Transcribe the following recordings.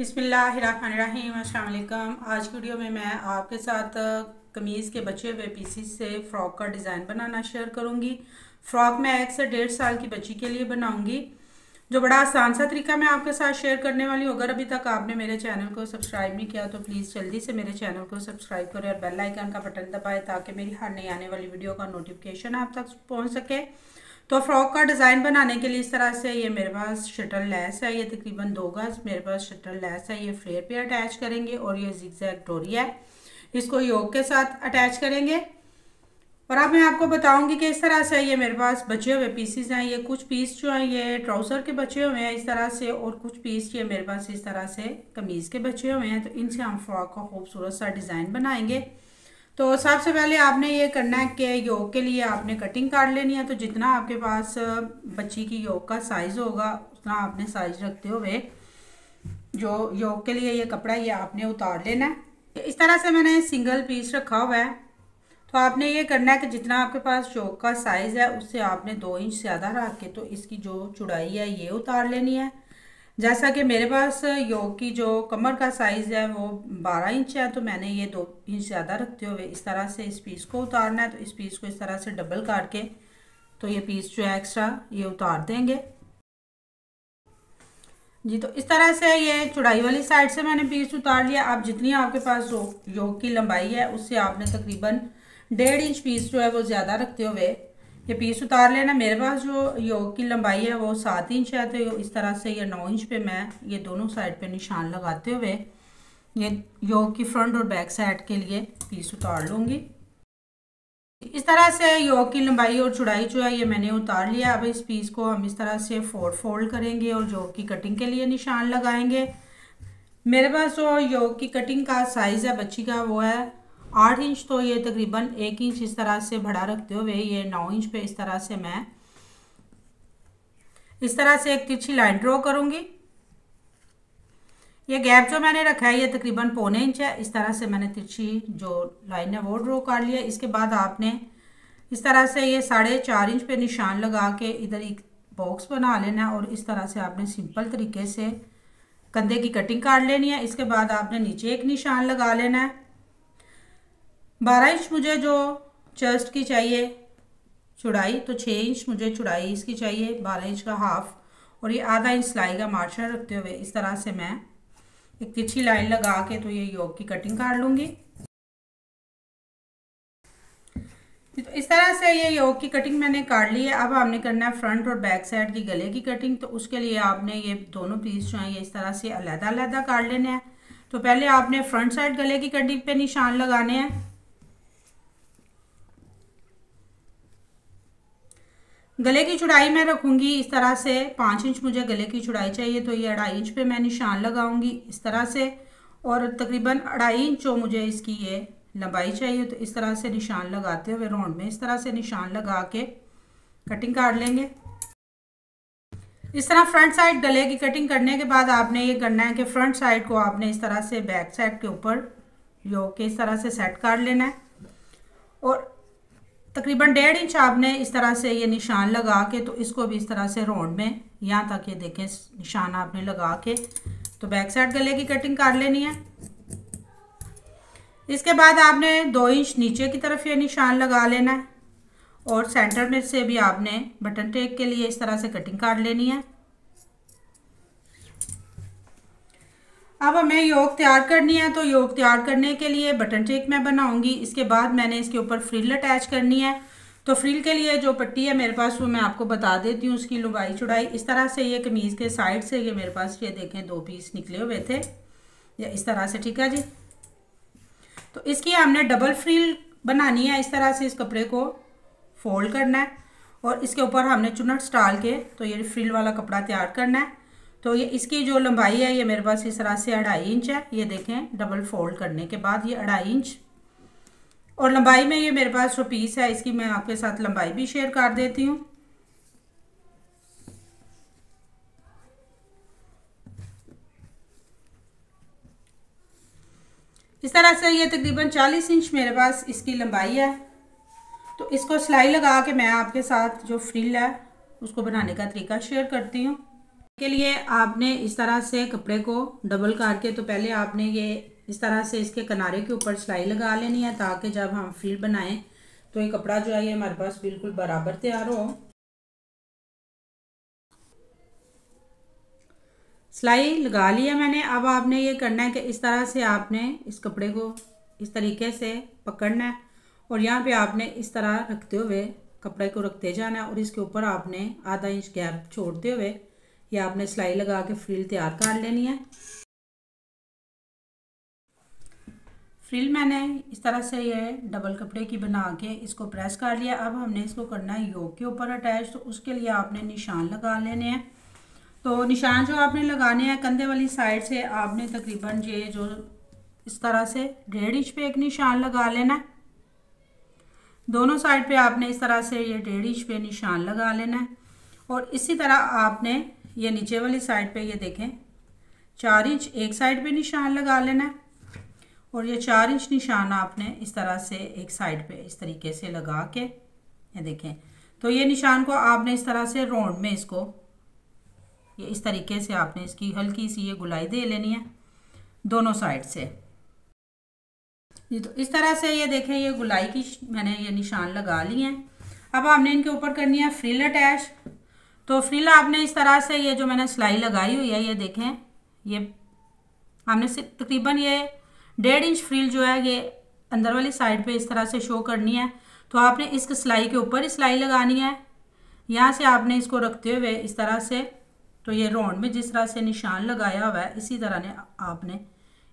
बिस्मिल्लाहिर्रहमानिर्रहीम। अस्सलाम वालेकुम। आज की वीडियो में मैं आपके साथ कमीज़ के बचे हुए पीसीस से फ़्रॉक का डिज़ाइन बनाना शेयर करूंगी। फ़्रॉक मैं 1 से 1.5 साल की बच्ची के लिए बनाऊंगी, जो बड़ा आसान सा तरीका मैं आपके साथ शेयर करने वाली हूँ। अगर अभी तक आपने मेरे चैनल को सब्सक्राइब नहीं किया तो प्लीज़ जल्दी से मेरे चैनल को सब्सक्राइब करें और बेल आइकन का बटन दबाएं ताकि मेरी हर नई आने वाली वीडियो का नोटिफिकेशन आप तक पहुँच सके। तो फ्रॉक का डिज़ाइन बनाने के लिए इस तरह से ये मेरे पास शटल लेस है, ये तकरीबन 2 गज मेरे पास शटल लेस है। ये फ्लेयर पे अटैच करेंगे और ये जिगजैग डोरी है, इसको योक के साथ अटैच करेंगे। और अब मैं आपको बताऊंगी कि इस तरह से ये मेरे पास बचे हुए पीसीस हैं। ये कुछ पीस जो हैं ये ट्राउज़र के बचे हुए हैं इस तरह से, और कुछ पीस ये मेरे पास इस तरह से कमीज़ के बचे हुए हैं। तो इनसे हम फ्रॉक का खूबसूरत सा डिज़ाइन बनाएंगे। तो सबसे पहले आपने ये करना है कि योक के लिए आपने कटिंग काट लेनी है। तो जितना आपके पास बच्ची की योक का साइज़ होगा उतना आपने साइज रखते हुए जो योक के लिए ये कपड़ा ये आपने उतार लेना है। इस तरह से मैंने सिंगल पीस रखा हुआ है। तो आपने ये करना है कि जितना आपके पास योक का साइज़ है उससे आपने 2 इंच ज़्यादा रख के तो इसकी जो चौड़ाई है ये उतार लेनी है। जैसा कि मेरे पास योक की जो कमर का साइज़ है वो 12 इंच है, तो मैंने ये 2 इंच ज़्यादा रखते हुए इस तरह से इस पीस को उतारना है। तो इस पीस को इस तरह से डबल करके तो ये पीस जो है एक्स्ट्रा ये उतार देंगे जी। तो इस तरह से ये चौड़ाई वाली साइड से मैंने पीस उतार लिया। अब जितनी आपके पास योक की लंबाई है उससे आपने तकरीबन 1.5 इंच पीस जो है वो ज़्यादा रखते हुए ये पीस उतार लेना। मेरे पास जो योक की लंबाई है वो 7 इंच है, तो इस तरह से ये 9 इंच पे मैं ये दोनों साइड पे निशान लगाते हुए ये योक की फ्रंट और बैक साइड के लिए पीस उतार लूँगी। इस तरह से योक की लंबाई और चौड़ाई जो है ये मैंने उतार लिया। अब इस पीस को हम इस तरह से फोल्ड करेंगे और योक की कटिंग के लिए निशान लगाएंगे। मेरे पास जो योक की कटिंग का साइज़ है बच्ची का वो है 8 इंच, तो ये तकरीबन 1 इंच इस तरह से बढ़ा रखते हुए ये 9 इंच पे इस तरह से मैं इस तरह से एक तिरछी लाइन ड्रॉ करूँगी। ये गैप जो मैंने रखा है ये तकरीबन 1.25 इंच है। इस तरह से मैंने तिरछी जो लाइन है वो ड्रॉ कर लिया। इसके बाद आपने इस तरह से ये 4.5 इंच पे निशान लगा के इधर एक बॉक्स बना लेना है और इस तरह से आपने सिंपल तरीके से कंधे की कटिंग काट लेनी है। इसके बाद आपने नीचे एक निशान लगा लेना है। 12 इंच मुझे जो चेस्ट की चाहिए चौड़ाई, तो 6 इंच मुझे चौड़ाई इसकी चाहिए, 12 इंच का हाफ, और ये आधा इंच सिलाई का मार्जिन रखते हुए इस तरह से मैं एक तिरछी लाइन लगा के तो ये योक की कटिंग काट लूँगी। तो इस तरह से ये योक की कटिंग मैंने काट ली है। अब हमने करना है फ्रंट और बैक साइड की गले की कटिंग। तो उसके लिए आपने ये दोनों पीस जो हैं ये इस तरह से अलग-अलग काट लेने हैं। तो पहले आपने फ्रंट साइड गले की कटिंग पे निशान लगाने हैं। गले की चौड़ाई मैं रखूँगी इस तरह से 5 इंच मुझे गले की चौड़ाई चाहिए, तो ये 2.5 इंच पे मैं निशान लगाऊंगी इस तरह से, और तकरीबन 2.5 इंच जो मुझे इसकी ये लंबाई चाहिए तो इस तरह से निशान लगाते हुए राउंड में इस तरह से निशान लगा के कटिंग काट लेंगे। इस तरह फ्रंट साइड गले की कटिंग करने के बाद आपने ये करना है कि फ्रंट साइड को आपने इस तरह से बैक साइड के ऊपर योक के इस तरह से सेट कर लेना है और तकरीबन 1.5 इंच आपने इस तरह से ये निशान लगा के तो इसको भी इस तरह से राउंड में यहाँ तक ये देखें निशान आपने लगा के तो बैक साइड गले की कटिंग कर लेनी है। इसके बाद आपने 2 इंच नीचे की तरफ ये निशान लगा लेना है और सेंटर में से भी आपने बटन टेक के लिए इस तरह से कटिंग काट लेनी है। अब हमें योक तैयार करनी है, तो योक तैयार करने के लिए बटन टेक मैं बनाऊंगी। इसके बाद मैंने इसके ऊपर फ्रिल अटैच करनी है। तो फ्रिल के लिए जो पट्टी है मेरे पास वो मैं आपको बता देती हूँ, उसकी लंबाई चौड़ाई इस तरह से ये कमीज़ के साइड से ये मेरे पास ये देखें 2 पीस निकले हुए थे या इस तरह से, ठीक है जी। तो इसकी हमने डबल फ्रिल बनानी है। इस तरह से इस कपड़े को फोल्ड करना है और इसके ऊपर हमने चुन्नट डाल के तो ये फ्रिल वाला कपड़ा तैयार करना है। तो ये इसकी जो लंबाई है ये मेरे पास इस तरह से 2.5 इंच है। ये देखें डबल फोल्ड करने के बाद ये 2.5 इंच, और लंबाई में ये मेरे पास जो पीस है इसकी मैं आपके साथ लंबाई भी शेयर कर देती हूँ। इस तरह से ये तकरीबन 40 इंच मेरे पास इसकी लंबाई है। तो इसको सिलाई लगा के मैं आपके साथ जो फ्रिल है उसको बनाने का तरीका शेयर करती हूँ। के लिए आपने इस तरह से कपड़े को डबल करके, तो पहले आपने ये इस तरह से इसके किनारे के ऊपर सिलाई लगा लेनी है, ताकि जब हम फ्रिल बनाएं तो ये कपड़ा जो है ये हमारे पास बिल्कुल बराबर तैयार हो। सिलाई लगा लिया मैंने। अब आपने ये करना है कि इस तरह से आपने इस कपड़े को इस तरीके से पकड़ना है और यहाँ पे आपने इस तरह रखते हुए कपड़े को रखते जाना है और इसके ऊपर आपने आधा इंच गैप छोड़ते हुए ये आपने सिलाई लगा के फ्रिल तैयार कर लेनी है। फ्रिल मैंने इस तरह से ये डबल कपड़े की बना के इसको प्रेस कर लिया। अब हमने इसको करना है योक के ऊपर अटैच, तो उसके लिए आपने निशान लगा लेने हैं। तो निशान जो आपने लगाने हैं कंधे वाली साइड से आपने तकरीबन ये जो इस तरह से 1.5 इंच पे एक निशान लगा लेना है। दोनों साइड पे आपने इस तरह से ये 1.5 इंच पे निशान लगा लेना है और इसी तरह आपने ये नीचे वाली साइड पे ये देखें 4 इंच एक साइड पे निशान लगा लेना है और ये 4 इंच निशान आपने इस तरह से एक साइड पे इस तरीके से लगा के ये देखें। तो ये निशान को आपने इस तरह से राउंड में इसको ये इस तरीके से आपने इसकी हल्की सी ये गुलाई दे लेनी है दोनों साइड से। तो इस तरह से ये देखें ये गुलाई की मैंने ये निशान लगा लिए हैं। अब आपने इनके ऊपर करनी है फ्रिल अटैच। तो फ्रिल आपने इस तरह से ये जो मैंने सिलाई लगाई हुई है ये देखें, ये हमने तकरीबन ये 1.5 इंच फ्रिल जो है ये अंदर वाली साइड पे इस तरह से शो करनी है। तो आपने इस सिलाई के ऊपर ही सिलाई लगानी है। यहाँ से आपने इसको रखते हुए इस तरह से, तो ये राउंड में जिस तरह से निशान लगाया हुआ है इसी तरह ने आपने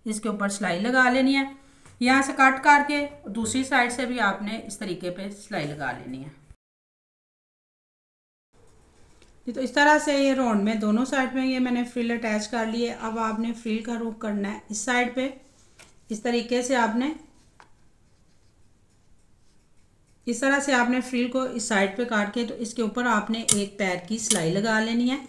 इसके ऊपर सिलाई लगा लेनी है। यहाँ से कट करके दूसरी साइड से भी आपने इस तरीके पे सिलाई लगा लेनी है। तो इस तरह से ये राउंड में दोनों साइड में ये मैंने फ्रिल अटैच कर ली है। अब आपने फ्रिल का रुख करना है इस साइड पे, इस तरीके से आपने इस तरह से आपने फ्रिल को इस साइड पे काट के तो इसके ऊपर आपने एक पैर की सिलाई लगा लेनी है।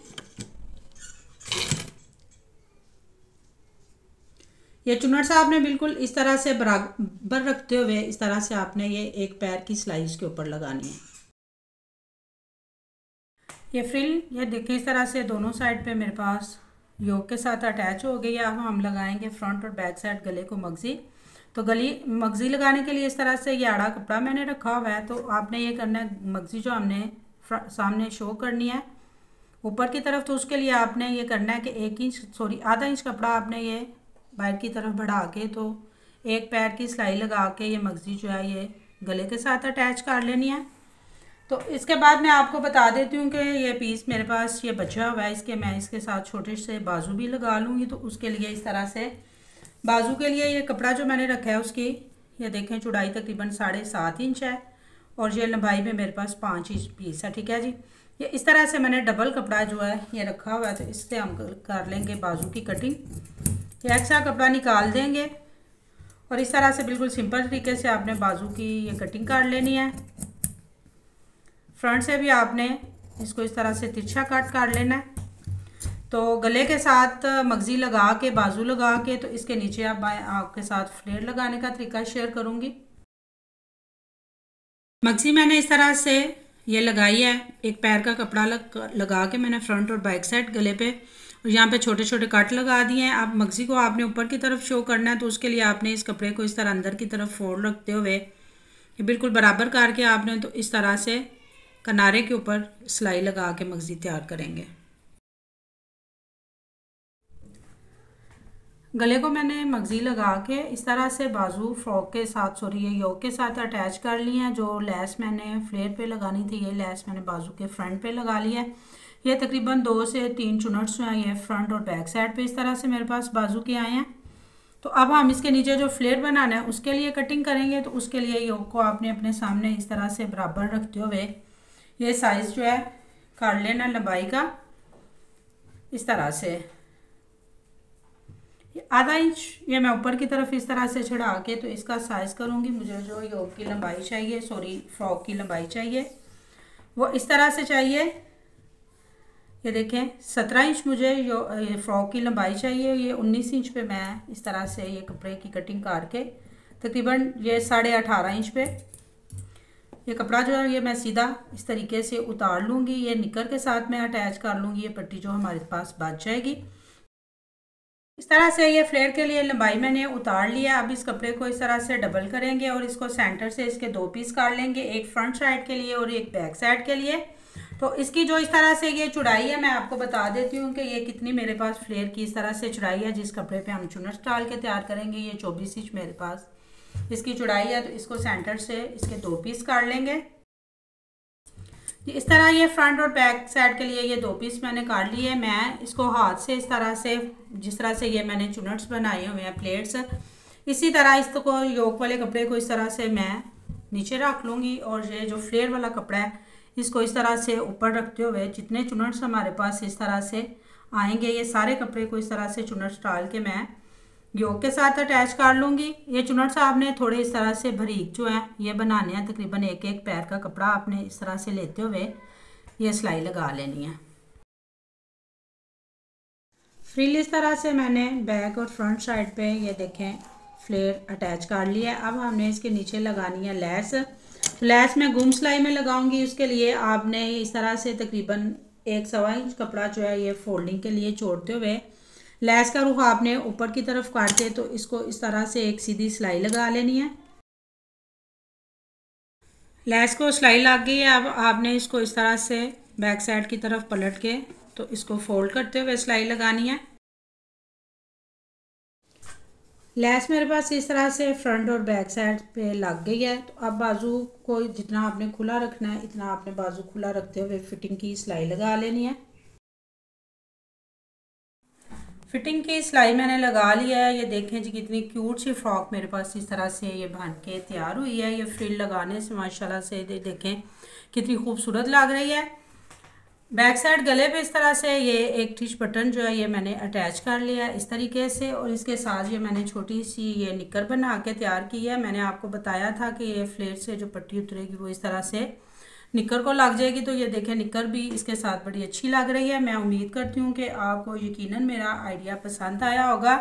ये चुन्नट से आपने बिल्कुल इस तरह से बराबर रखते हुए इस तरह से आपने ये एक पैर की सिलाई इसके ऊपर लगानी है। ये फ्रिल ये देखिए इस तरह से दोनों साइड पे मेरे पास योक के साथ अटैच हो गई है। अब हम लगाएंगे फ्रंट और बैक साइड गले को मगजी। तो मगजी लगाने के लिए इस तरह से ये आड़ा कपड़ा मैंने रखा हुआ है। तो आपने ये करना है मगजी जो हमने सामने शो करनी है ऊपर की तरफ, तो उसके लिए आपने ये करना है कि आधा इंच कपड़ा आपने ये बाहर की तरफ बढ़ा के तो एक पैर की सिलाई लगा के ये मगजी जो है ये गले के साथ अटैच कर लेनी है। तो इसके बाद मैं आपको बता देती हूँ कि ये पीस मेरे पास ये बचा हुआ है, मैं इसके साथ छोटे से बाजू भी लगा लूँगी। तो उसके लिए इस तरह से बाजू के लिए ये कपड़ा जो मैंने रखा है उसकी ये देखें चौड़ाई तकरीबन 7.5 इंच है और ये लंबाई में मेरे पास 5 इंच पीस है। ठीक है जी, ये इस तरह से मैंने डबल कपड़ा जो है ये रखा हुआ है। तो इससे हम कर लेंगे बाजू की कटिंग। ये एक्स्ट्रा कपड़ा निकाल देंगे और इस तरह से बिल्कुल सिंपल तरीके से आपने बाजू की ये कटिंग कर लेनी है। फ्रंट से भी आपने इसको इस तरह से तिरछा कट कर लेना है। तो गले के साथ मगजी लगा के बाजू लगा के तो इसके नीचे अब मैं आपके साथ फ्लेयर लगाने का तरीका शेयर करूँगी। मगजी मैंने इस तरह से ये लगाई है, एक पैर का कपड़ा लगा के मैंने फ्रंट और बैक साइड गले पे और यहाँ पे छोटे छोटे कट लगा दिए हैं। अब मगजी को आपने ऊपर की तरफ शो करना है, तो उसके लिए आपने इस कपड़े को इस तरह अंदर की तरफ फोल्ड रखते हुए ये बिल्कुल बराबर करके आपने तो इस तरह से किनारे के ऊपर सिलाई लगा के मगजी तैयार करेंगे। गले को मैंने मगजी लगा के इस तरह से बाजू फ्रॉक के साथ ये योक के साथ अटैच कर ली है। जो लेस मैंने फ्लेयर पे लगानी थी ये लेस मैंने बाजू के फ्रंट पे लगा लिया है। ये तकरीबन 2 से 3 चुनट्स जो हैं ये फ्रंट और बैक साइड पे इस तरह से मेरे पास बाजू के आए हैं। तो अब हम इसके नीचे जो फ्लेयर बनाना है उसके लिए कटिंग करेंगे। तो उसके लिए योक को आपने अपने सामने इस तरह से बराबर रखते हुए ये साइज़ जो है कर लेना लंबाई का इस तरह से आधा इंच ये मैं ऊपर की तरफ इस तरह से चढ़ा के तो इसका साइज़ करूँगी। मुझे जो योक की लंबाई चाहिए फ्रॉक की लंबाई चाहिए वो इस तरह से चाहिए। ये देखें 17 इंच मुझे ये फ्रॉक की लंबाई चाहिए। ये 19 इंच पे मैं इस तरह से ये कपड़े की कटिंग करके तकरीबन ये 18.5 इंच पे ये कपड़ा जो है ये मैं सीधा इस तरीके से उतार लूँगी, ये निकर के साथ में अटैच कर लूँगी, ये पट्टी जो हमारे पास बच जाएगी। इस तरह से ये फ्लेयर के लिए लंबाई मैंने उतार लिया। अब इस कपड़े को इस तरह से डबल करेंगे और इसको सेंटर से इसके 2 पीस काट लेंगे, एक फ्रंट साइड के लिए और एक बैक साइड के लिए। तो इसकी जो इस तरह से ये चौड़ाई है मैं आपको बता देती हूँ कि ये कितनी मेरे पास फ्लेयर की इस तरह से चौड़ाई है। जिस कपड़े पे हम चुनट डाल के तैयार करेंगे ये 24 इंच मेरे पास इसकी चौड़ाई है। तो इसको सेंटर से इसके 2 पीस काट लेंगे। इस तरह ये फ्रंट और बैक साइड के लिए ये 2 पीस मैंने काट लिए। मैं इसको हाथ से इस तरह से, जिस तरह से ये मैंने चुनट्स बनाए हुए हैं प्लेट्स, इसी तरह इसको योक वाले कपड़े को इस तरह से मैं नीचे रख लूँगी और ये जो फ्लेयर वाला कपड़ा है इसको इस तरह से ऊपर रखते हुए जितने चुनट्स हमारे पास इस तरह से आएंगे ये सारे कपड़े को इस तरह से चुनट्स डाल के मैं योक के साथ अटैच कर लूँगी। ये चुनट्स आपने थोड़े इस तरह से बारीक जो है ये बनाने हैं, तकरीबन एक एक पैर का कपड़ा आपने इस तरह से लेते हुए ये सिलाई लगा लेनी है। फ्रिल इस तरह से मैंने बैक और फ्रंट साइड पे ये देखें फ्लेयर अटैच कर लिया। अब हमने इसके नीचे लगानी है लैस। लैस मैं गुम सिलाई में लगाऊंगी। उसके लिए आपने इस तरह से तकरीबन 1.25 इंच कपड़ा जो है ये फोल्डिंग के लिए छोड़ते हुए लैस का रुख आपने ऊपर की तरफ काटे तो इसको इस तरह से एक सीधी सिलाई लगा लेनी है। लैस को सिलाई लग गई है। अब आपने इसको इस तरह से बैक साइड की तरफ पलट के तो इसको फोल्ड करते हुए सिलाई लगानी है। लैस मेरे पास इस तरह से फ्रंट और बैक साइड पे लग गई है। तो अब बाजू को जितना आपने खुला रखना है इतना आपने बाजू खुला रखते हुए फिटिंग की सिलाई लगा लेनी है। फिटिंग की सिलाई मैंने लगा लिया है। ये देखें जी कितनी क्यूट सी फ्रॉक मेरे पास इस तरह से ये बन के तैयार हुई है। ये फ्रिल लगाने से माशाल्लाह से देखें कितनी खूबसूरत लग रही है। बैक साइड गले पे इस तरह से ये एक टिच बटन जो है ये मैंने अटैच कर लिया है इस तरीके से और इसके साथ ये मैंने छोटी सी ये निकर बना के तैयार की है। मैंने आपको बताया था कि ये फ्लेयर से जो पट्टी उतरेगी वो इस तरह से निकर को लग जाएगी। तो ये देखें निकर भी इसके साथ बड़ी अच्छी लग रही है। मैं उम्मीद करती हूँ कि आपको यकीनन मेरा आइडिया पसंद आया होगा।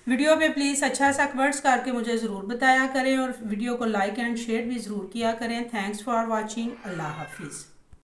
वीडियो पे प्लीज़ अच्छा सा कमेंट्स करके मुझे ज़रूर बताया करें और वीडियो को लाइक एंड शेयर भी ज़रूर किया करें। Thanks for watching. अल्लाह हाफिज़।